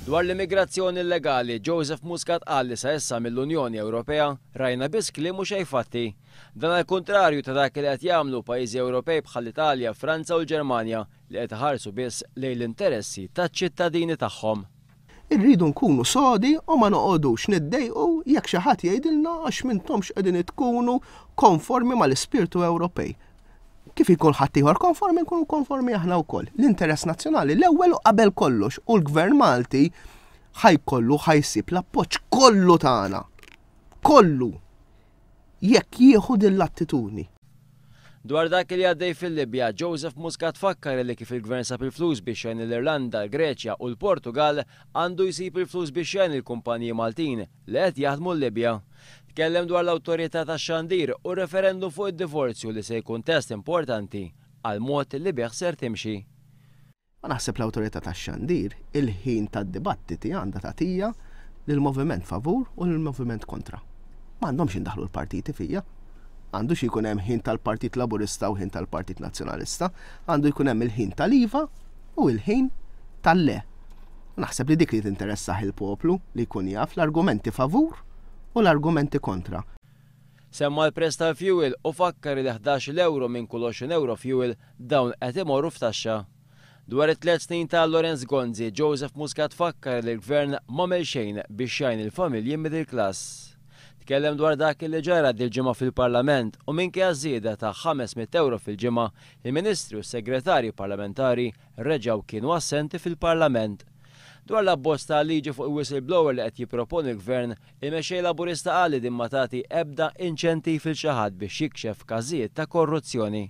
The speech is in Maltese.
Dwar l-immigrazzjoni illegali, Joseph Muscat qal li sa issa mill-Unjoni Ewropea rajna biss kliem mhux fatti. Dan al-kontrarju ta' dak li qed jagħmlu pajjiżi Ewropej bħall-Italja, Franza u l-Ġermanja li qed iħarsu biss lejn l-interessi taċ-ċittadini tagħhom. Irridu nkunu sodi u ma noqogħdux niddejqu jekk xi ħadd jgħidilna għax m'intomx qegħdin tkunu konformi mal-ispirtu Ewropej. Kif ikun ħadd ieħor konformi nkunu konformi aħna wkoll. L-interess nazzjonali l-ewwel u qabel kollox u l-Gvern Malti ħajsib l-appoġġ kollu tagħna. Kollu. Jekk jieħu din l-attitudni. Dwar dak li għaddej fil-Libja, Joseph Muscat fakkar li kif il-Gvern sab il-flus biex jgħin l-Irlanda, l-Greċja u l-Portugal għandu jsib il-flus biex jgħin il-kumpaniji Maltin li qed jaħdmu l-Libja. Tkellem dwar l-awtorità tax-Xandir u referendum fuq id-divorzju li se jkun test importanti għal mod li ser timxi. Ma naħseb l-awtorità tax-Xandir il-ħin tad-dibattiti għandha tagħtija lill-moviment favur u lill-moviment kontra. M'għandhomx indaħlu l-partiti fija. Għandu jkun hemm ħin tal-Partit Laburista u ħin tal-Partit Nazzjonalista, għandu jkun hemm il-ħin tal-IVA u il-ħin tal-le. Naħseb li dik li tinteressaħ il-poplu li jkun jaf l-argumenti favur u l-argumenti kontra. Semma l-prezz tal-fuel u fakkar li 11 euro minn kull 20 euro fuel dawn qed imorru f'taxxa. Dwar it-3 snin ta' Lorenz Gonzi, Joseph Muscat fakkar li l-Gvern m'għamel xejn biex jgħin il-familji middle class. Tkellem dwar dak li ġara dil-ġimgħa fil-Parlament u minkejja żieda ta' 500 euro fil-ġimgħa, il-Ministri u s-Segretarji Parlamentari reġgħu kienu assenti fil-Parlament. Dwar l-abbozz ta' liġi fuq il-whistleblower li qed jipproponi l-Gvern, il-mexxej Laburista qal li din ma tagħti ebda inċentiv il xi ħadd biex jikxef każijiet ta' korruzzjoni.